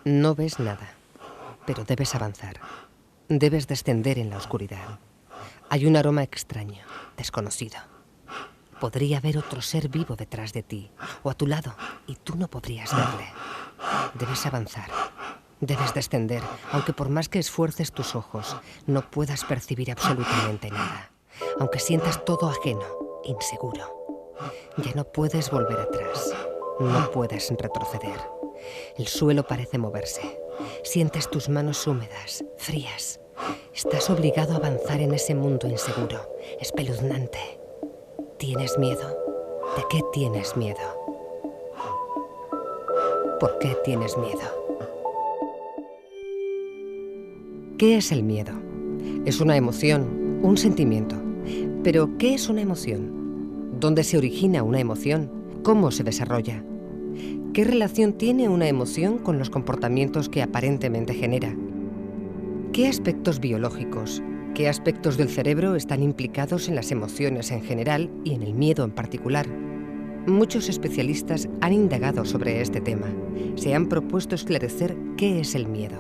No ves nada, pero debes avanzar. Debes descender en la oscuridad. Hay un aroma extraño, desconocido. Podría haber otro ser vivo detrás de ti, o a tu lado, y tú no podrías verle. Debes avanzar. Debes descender, aunque por más que esfuerces tus ojos, no puedas percibir absolutamente nada. Aunque sientas todo ajeno, inseguro. Ya no puedes volver atrás. No puedes retroceder. El suelo parece moverse. Sientes tus manos húmedas, frías. Estás obligado a avanzar en ese mundo inseguro, espeluznante. ¿Tienes miedo? ¿De qué tienes miedo? ¿Por qué tienes miedo? ¿Qué es el miedo? Es una emoción, un sentimiento. Pero, ¿qué es una emoción? ¿Dónde se origina una emoción? ¿Cómo se desarrolla? ¿Qué relación tiene una emoción con los comportamientos que aparentemente genera? ¿Qué aspectos biológicos, qué aspectos del cerebro están implicados en las emociones en general y en el miedo en particular? Muchos especialistas han indagado sobre este tema. Se han propuesto esclarecer qué es el miedo.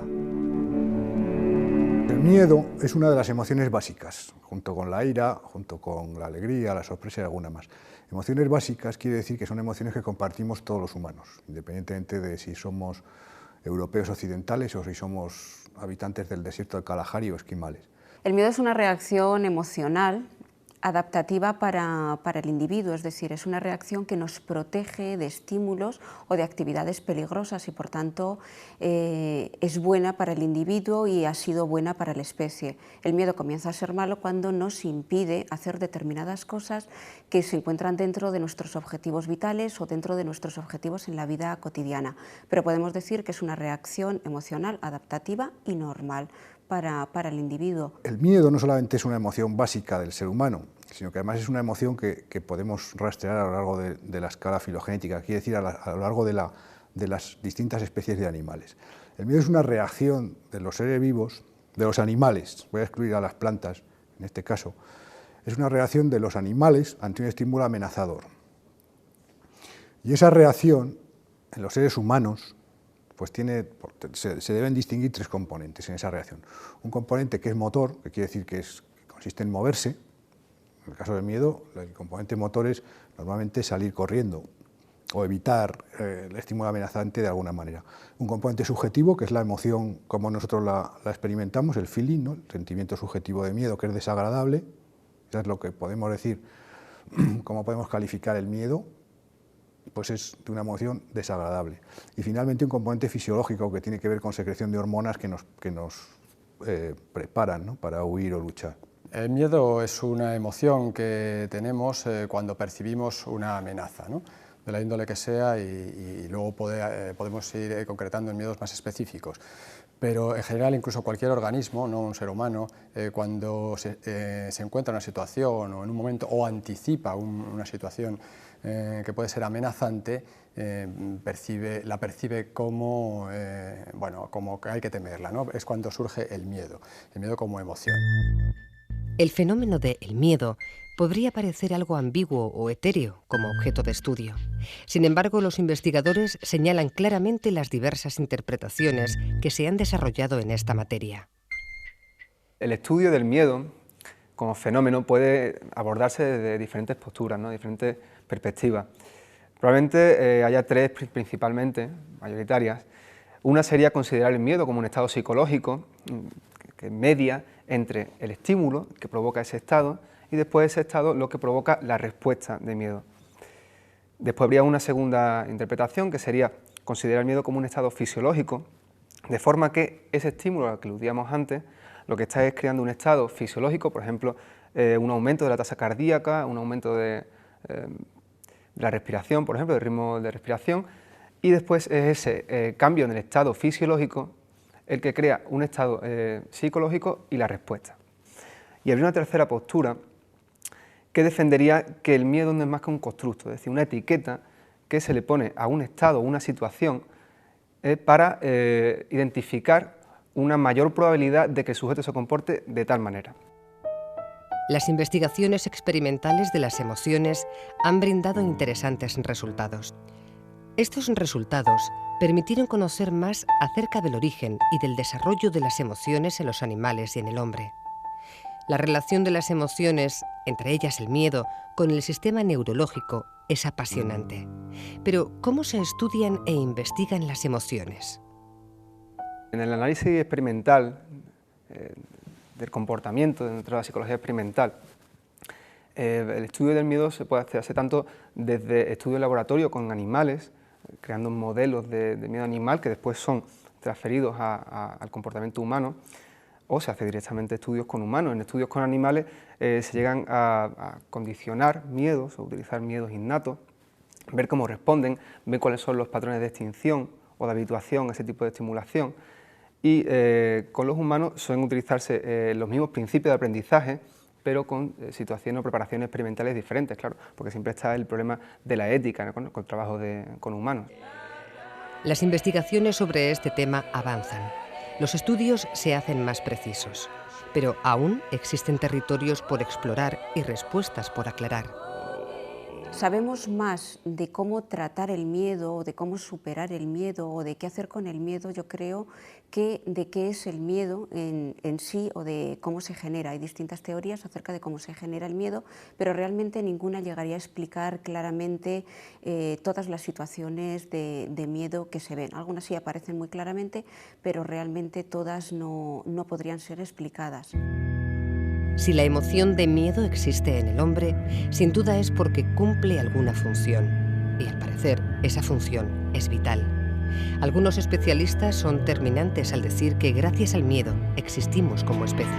El miedo es una de las emociones básicas, junto con la ira, junto con la alegría, la sorpresa y alguna más. Emociones básicas quiere decir que son emociones que compartimos todos los humanos, independientemente de si somos europeos occidentales o si somos habitantes del desierto del Kalahari o esquimales. El miedo es una reacción emocional adaptativa para el individuo, es decir, es una reacción que nos protege de estímulos o de actividades peligrosas y por tanto es buena para el individuo y ha sido buena para la especie. El miedo comienza a ser malo cuando nos impide hacer determinadas cosas que se encuentran dentro de nuestros objetivos vitales o dentro de nuestros objetivos en la vida cotidiana, pero podemos decir que es una reacción emocional adaptativa y normal para el individuo. El miedo no solamente es una emoción básica del ser humano, sino que además es una emoción que podemos rastrear a lo largo de la escala filogenética, quiere decir a lo largo de las distintas especies de animales. El miedo es una reacción de los seres vivos, de los animales, voy a excluir a las plantas en este caso, es una reacción de los animales ante un estímulo amenazador. Y esa reacción en los seres humanos pues se deben distinguir tres componentes en esa reacción. Un componente que es motor, que quiere decir que consiste en moverse. En el caso del miedo, el componente motor es normalmente salir corriendo o evitar el estímulo amenazante de alguna manera. Un componente subjetivo, que es la emoción como nosotros la experimentamos, el feeling, ¿no? El sentimiento subjetivo de miedo, que es desagradable. Eso es lo que podemos decir, cómo podemos calificar el miedo. Pues es de una emoción desagradable. Y finalmente un componente fisiológico que tiene que ver con secreción de hormonas que nos preparan, ¿no?, para huir o luchar. El miedo es una emoción que tenemos cuando percibimos una amenaza, ¿no?, de la índole que sea, y luego podemos ir concretando en miedos más específicos. Pero en general incluso cualquier organismo, no un ser humano, cuando se encuentra en una situación o en un momento o anticipa una situación que puede ser amenazante, la percibe como, como que hay que temerla, ¿no? Es cuando surge el miedo como emoción. El fenómeno del miedo podría parecer algo ambiguo o etéreo como objeto de estudio. Sin embargo, los investigadores señalan claramente las diversas interpretaciones que se han desarrollado en esta materia. El estudio del miedo como fenómeno puede abordarse desde diferentes posturas, ¿no?, diferentes perspectivas. Probablemente haya tres principalmente, mayoritarias. Una sería considerar el miedo como un estado psicológico que media entre el estímulo que provoca ese estado y después ese estado lo que provoca la respuesta de miedo. Después habría una segunda interpretación que sería considerar el miedo como un estado fisiológico, de forma que ese estímulo al que aludíamos antes lo que está es creando un estado fisiológico, por ejemplo, un aumento de la tasa cardíaca, un aumento de la respiración, por ejemplo, del ritmo de respiración, y después es ese cambio en el estado fisiológico el que crea un estado psicológico y la respuesta. Y habría una tercera postura que defendería que el miedo no es más que un constructo, es decir, una etiqueta que se le pone a un estado o una situación para identificar una mayor probabilidad de que el sujeto se comporte de tal manera. Las investigaciones experimentales de las emociones han brindado interesantes resultados. Estos resultados permitieron conocer más acerca del origen y del desarrollo de las emociones en los animales y en el hombre. La relación de las emociones, entre ellas el miedo, con el sistema neurológico es apasionante. Pero, ¿cómo se estudian e investigan las emociones? En el análisis experimental del comportamiento dentro de la psicología experimental, el estudio del miedo se puede hacer tanto desde estudio en laboratorio con animales, creando modelos de miedo animal que después son transferidos al comportamiento humano, o se hace directamente estudios con humanos. En estudios con animales se llegan a condicionar miedos, o utilizar miedos innatos, ver cómo responden, ver cuáles son los patrones de extinción o de habituación a ese tipo de estimulación. Y con los humanos suelen utilizarse los mismos principios de aprendizaje, pero con situaciones o preparaciones experimentales diferentes, claro, porque siempre está el problema de la ética, ¿no? con trabajo con humanos. Las investigaciones sobre este tema avanzan. Los estudios se hacen más precisos, pero aún existen territorios por explorar y respuestas por aclarar. Sabemos más de cómo tratar el miedo, o de cómo superar el miedo, o de qué hacer con el miedo, yo creo, que de qué es el miedo en sí, o de cómo se genera. Hay distintas teorías acerca de cómo se genera el miedo, pero realmente ninguna llegaría a explicar claramente todas las situaciones de miedo que se ven. Algunas sí aparecen muy claramente, pero realmente todas no podrían ser explicadas. Si la emoción de miedo existe en el hombre, sin duda es porque cumple alguna función. Y al parecer, esa función es vital. Algunos especialistas son terminantes al decir que gracias al miedo existimos como especie.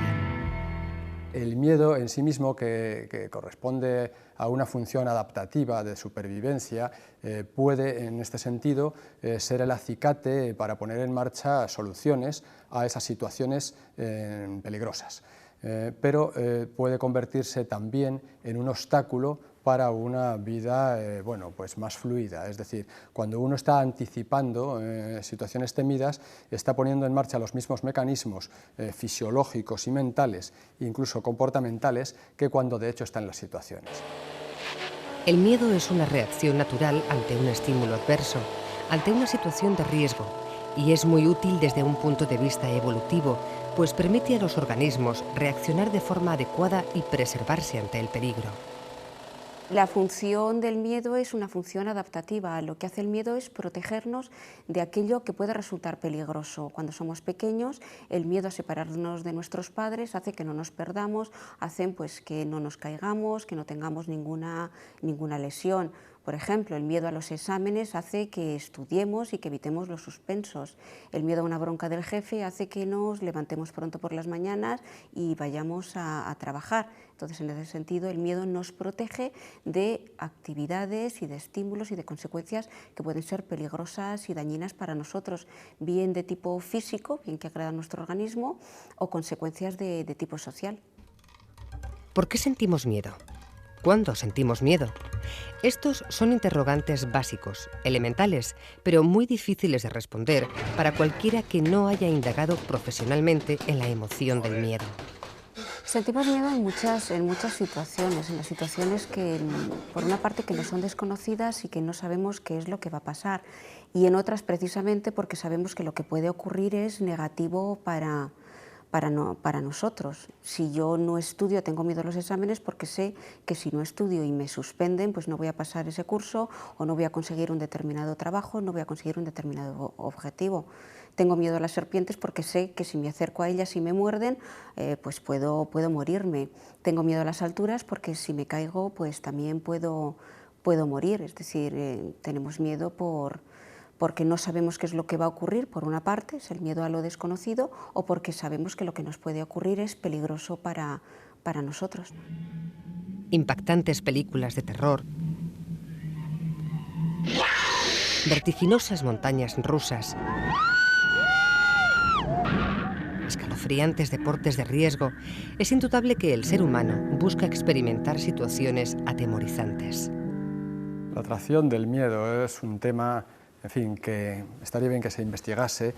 El miedo en sí mismo, que corresponde a una función adaptativa de supervivencia, puede, en este sentido, ser el acicate para poner en marcha soluciones a esas situaciones peligrosas. Pero puede convertirse también en un obstáculo para una vida pues más fluida. Es decir, cuando uno está anticipando situaciones temidas, está poniendo en marcha los mismos mecanismos fisiológicos y mentales, incluso comportamentales, que cuando de hecho está en las situaciones. El miedo es una reacción natural ante un estímulo adverso, ante una situación de riesgo, y es muy útil desde un punto de vista evolutivo, pues permite a los organismos reaccionar de forma adecuada y preservarse ante el peligro. La función del miedo es una función adaptativa. Lo que hace el miedo es protegernos de aquello que puede resultar peligroso. Cuando somos pequeños, el miedo a separarnos de nuestros padres hace que no nos perdamos, hacen pues que no nos caigamos, que no tengamos ninguna lesión. Por ejemplo, el miedo a los exámenes hace que estudiemos y que evitemos los suspensos. El miedo a una bronca del jefe hace que nos levantemos pronto por las mañanas y vayamos a trabajar. Entonces, en ese sentido, el miedo nos protege de actividades y de estímulos y de consecuencias que pueden ser peligrosas y dañinas para nosotros, bien de tipo físico, bien que agrada a nuestro organismo, o consecuencias de tipo social. ¿Por qué sentimos miedo? ¿Cuándo sentimos miedo? Estos son interrogantes básicos, elementales, pero muy difíciles de responder para cualquiera que no haya indagado profesionalmente en la emoción del miedo. Sentimos miedo en muchas situaciones, en las situaciones que, por una parte, que nos son desconocidas y que no sabemos qué es lo que va a pasar, y en otras precisamente porque sabemos que lo que puede ocurrir es negativo para nosotros. Si yo no estudio, tengo miedo a los exámenes porque sé que si no estudio y me suspenden, pues no voy a pasar ese curso o no voy a conseguir un determinado trabajo, no voy a conseguir un determinado objetivo. Tengo miedo a las serpientes porque sé que si me acerco a ellas y me muerden, pues puedo morirme. Tengo miedo a las alturas porque si me caigo, pues también puedo morir. Es decir, tenemos miedo porque no sabemos qué es lo que va a ocurrir, por una parte, es el miedo a lo desconocido, o porque sabemos que lo que nos puede ocurrir es peligroso para nosotros. Impactantes películas de terror, vertiginosas montañas rusas, escalofriantes deportes de riesgo. Es indudable que el ser humano busca experimentar situaciones atemorizantes. La atracción del miedo es un tema, en fin, que estaría bien que se investigase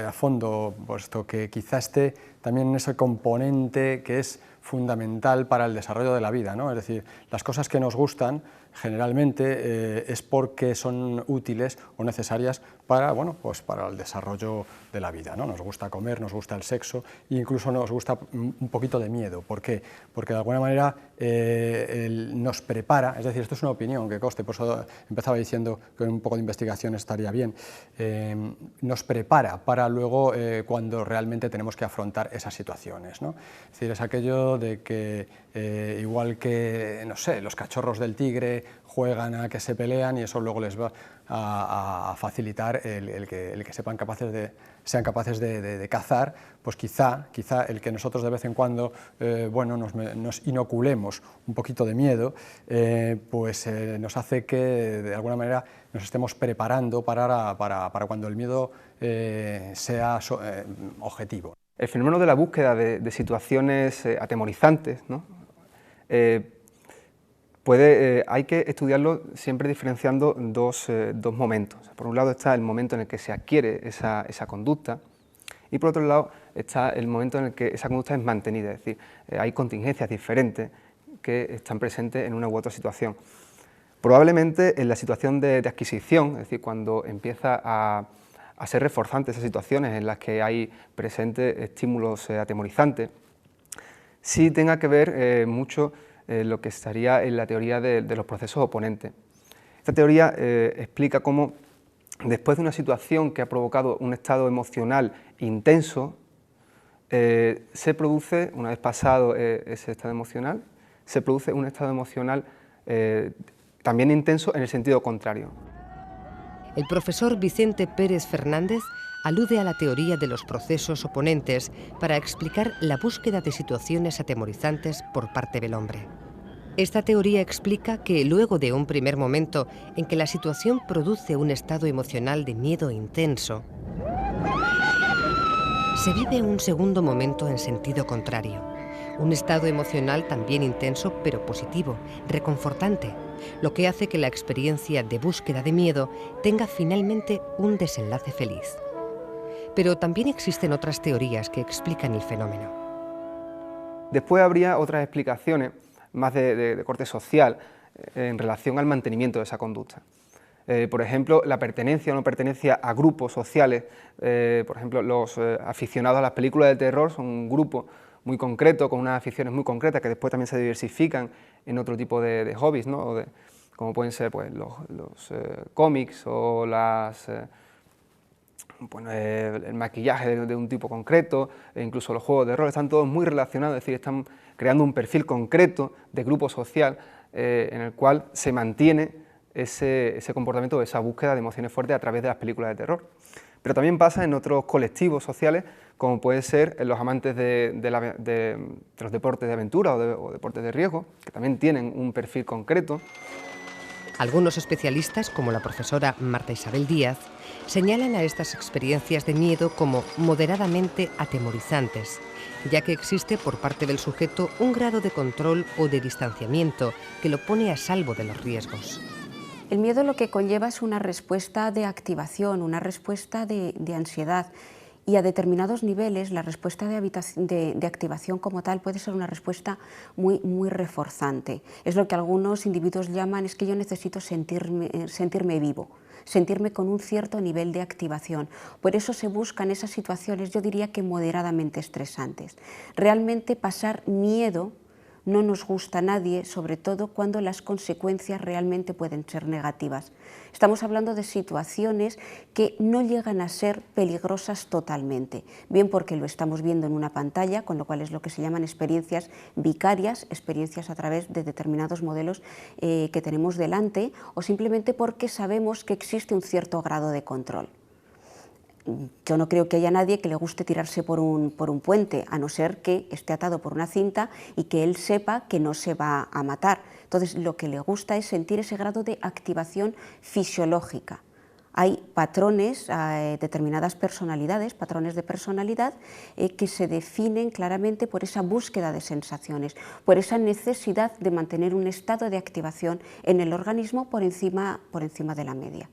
a fondo, puesto que quizá esté también en ese componente que es fundamental para el desarrollo de la vida, ¿no? Es decir, las cosas que nos gustan generalmente es porque son útiles o necesarias para, bueno, pues para el desarrollo de la vida, ¿no? Nos gusta comer, nos gusta el sexo e incluso nos gusta un poquito de miedo. ¿Por qué? Porque de alguna manera nos prepara, es decir, esto es una opinión que conste, por eso empezaba diciendo que un poco de investigación estaría bien, nos prepara para luego cuando realmente tenemos que afrontar esas situaciones, ¿no? Es decir, es aquello de que igual que, no sé, los cachorros del tigre juegan a que se pelean y eso luego les va a facilitar el que sean capaces de cazar, pues quizá el que nosotros de vez en cuando bueno, nos inoculemos un poquito de miedo, pues nos hace que de alguna manera nos estemos preparando para cuando el miedo sea objetivo. El fenómeno de la búsqueda de situaciones atemorizantes, ¿no? Hay que estudiarlo siempre diferenciando dos momentos. Por un lado está el momento en el que se adquiere esa conducta y por otro lado está el momento en el que esa conducta es mantenida, es decir, hay contingencias diferentes que están presentes en una u otra situación. Probablemente en la situación de adquisición, es decir, cuando empieza a ser reforzantes esas situaciones en las que hay presentes estímulos atemorizantes, sí tenga que ver mucho lo que estaría en la teoría de los procesos oponentes. Esta teoría explica cómo después de una situación que ha provocado un estado emocional intenso, se produce, una vez pasado ese estado emocional, se produce un estado emocional también intenso en el sentido contrario. El profesor Vicente Pérez Fernández alude a la teoría de los procesos oponentes para explicar la búsqueda de situaciones atemorizantes por parte del hombre. Esta teoría explica que luego de un primer momento en que la situación produce un estado emocional de miedo intenso, se vive un segundo momento en sentido contrario, un estado emocional también intenso pero positivo, reconfortante, lo que hace que la experiencia de búsqueda de miedo tenga finalmente un desenlace feliz. Pero también existen otras teorías que explican el fenómeno. Después habría otras explicaciones más de corte social en relación al mantenimiento de esa conducta. Por ejemplo, la pertenencia o no pertenencia a grupos sociales. Por ejemplo, los aficionados a las películas de terror son un grupo muy concreto, con unas aficiones muy concretas que después también se diversifican en otro tipo de hobbies, ¿no? Como pueden ser pues, los cómics o el maquillaje de un tipo concreto, e incluso los juegos de rol, están todos muy relacionados, es decir, están creando un perfil concreto de grupo social en el cual se mantiene ese comportamiento, esa búsqueda de emociones fuertes a través de las películas de terror. Pero también pasa en otros colectivos sociales, como puede ser en los amantes de los deportes de aventura o deportes de riesgo, que también tienen un perfil concreto. Algunos especialistas, como la profesora Marta Isabel Díaz, señalan a estas experiencias de miedo como moderadamente atemorizantes, ya que existe por parte del sujeto un grado de control o de distanciamiento que lo pone a salvo de los riesgos. El miedo lo que conlleva es una respuesta de activación, una respuesta de ansiedad. Y a determinados niveles la respuesta de activación como tal puede ser una respuesta muy reforzante. Es lo que algunos individuos llaman, es que yo necesito sentirme vivo, sentirme con un cierto nivel de activación. Por eso se buscan esas situaciones, yo diría que moderadamente estresantes. Realmente pasar miedo no nos gusta a nadie, sobre todo cuando las consecuencias realmente pueden ser negativas. Estamos hablando de situaciones que no llegan a ser peligrosas totalmente, bien porque lo estamos viendo en una pantalla, con lo cual es lo que se llaman experiencias vicarias, experiencias a través de determinados modelos que tenemos delante, o simplemente porque sabemos que existe un cierto grado de control. Yo no creo que haya nadie que le guste tirarse por un puente, a no ser que esté atado por una cinta y que él sepa que no se va a matar. Entonces, lo que le gusta es sentir ese grado de activación fisiológica. Hay patrones, determinadas personalidades, patrones de personalidad que se definen claramente por esa búsqueda de sensaciones, por esa necesidad de mantener un estado de activación en el organismo por encima de la media.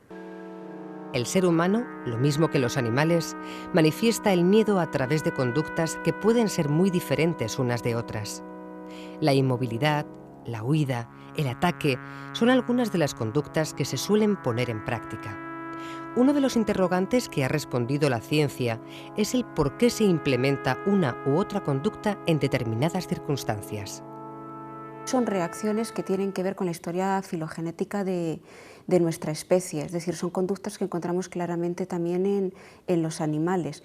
El ser humano, lo mismo que los animales, manifiesta el miedo a través de conductas que pueden ser muy diferentes unas de otras. La inmovilidad, la huida, el ataque son algunas de las conductas que se suelen poner en práctica. Uno de los interrogantes que ha respondido la ciencia es el por qué se implementa una u otra conducta en determinadas circunstancias. Son reacciones que tienen que ver con la historia filogenética de nuestra especie, es decir, son conductas que encontramos claramente también en los animales.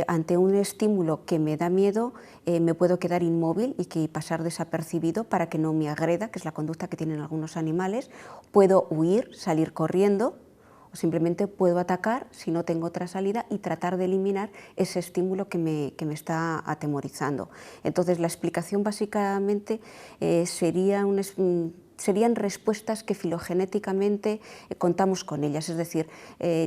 Ante un estímulo que me da miedo, me puedo quedar inmóvil y pasar desapercibido para que no me agreda, que es la conducta que tienen algunos animales. Puedo huir, salir corriendo, o simplemente puedo atacar si no tengo otra salida y tratar de eliminar ese estímulo que me está atemorizando. Entonces, la explicación básicamente serían respuestas que filogenéticamente contamos con ellas, es decir,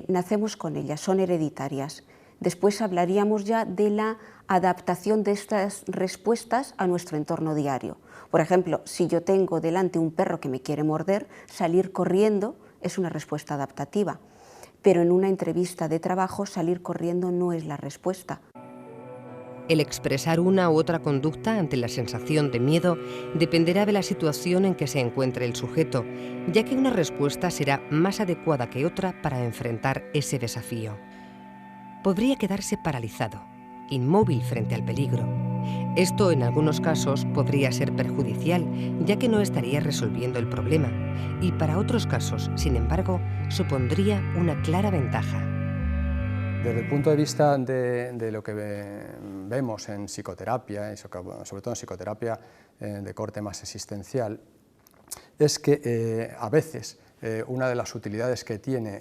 nacemos con ellas, son hereditarias. Después hablaríamos ya de la adaptación de estas respuestas a nuestro entorno diario. Por ejemplo, si yo tengo delante un perro que me quiere morder, salir corriendo es una respuesta adaptativa, pero en una entrevista de trabajo salir corriendo no es la respuesta. El expresar una u otra conducta ante la sensación de miedo dependerá de la situación en que se encuentre el sujeto, ya que una respuesta será más adecuada que otra para enfrentar ese desafío. Podría quedarse paralizado, inmóvil frente al peligro. Esto en algunos casos podría ser perjudicial, ya que no estaría resolviendo el problema, y para otros casos, sin embargo, supondría una clara ventaja. Desde el punto de vista de lo que vemos en psicoterapia, y sobre todo en psicoterapia de corte más existencial, es que a veces una de las utilidades que tiene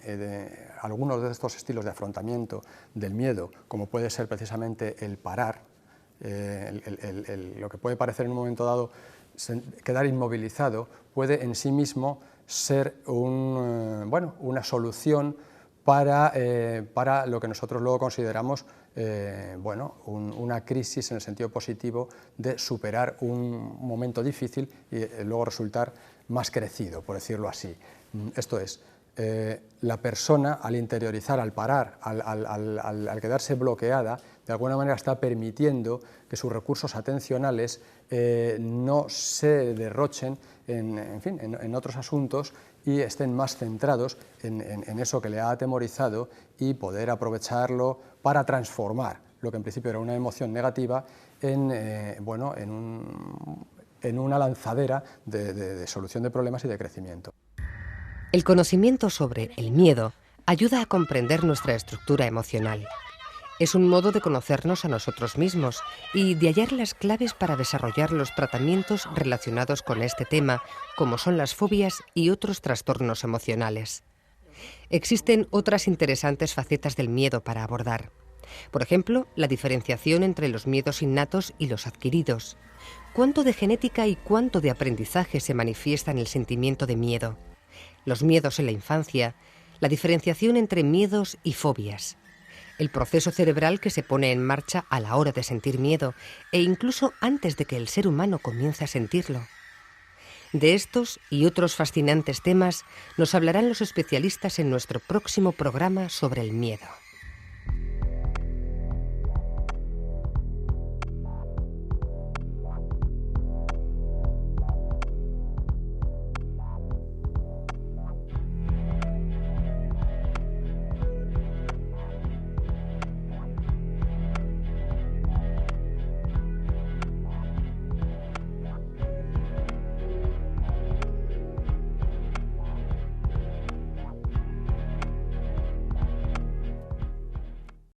algunos de estos estilos de afrontamiento del miedo, como puede ser precisamente el parar, lo que puede parecer en un momento dado quedar inmovilizado, puede en sí mismo ser una solución para lo que nosotros luego consideramos una crisis en el sentido positivo de superar un momento difícil y luego resultar más crecido, por decirlo así. Esto es, la persona al interiorizar, al parar, al quedarse bloqueada, de alguna manera está permitiendo que sus recursos atencionales no se derrochen en otros asuntos y estén más centrados en eso que le ha atemorizado y poder aprovecharlo para transformar lo que en principio era una emoción negativa en una lanzadera de solución de problemas y de crecimiento. El conocimiento sobre el miedo ayuda a comprender nuestra estructura emocional. Es un modo de conocernos a nosotros mismos y de hallar las claves para desarrollar los tratamientos relacionados con este tema, como son las fobias y otros trastornos emocionales. Existen otras interesantes facetas del miedo para abordar. Por ejemplo, la diferenciación entre los miedos innatos y los adquiridos. ¿Cuánto de genética y cuánto de aprendizaje se manifiesta en el sentimiento de miedo? Los miedos en la infancia, la diferenciación entre miedos y fobias, el proceso cerebral que se pone en marcha a la hora de sentir miedo e incluso antes de que el ser humano comience a sentirlo. De estos y otros fascinantes temas nos hablarán los especialistas en nuestro próximo programa sobre el miedo.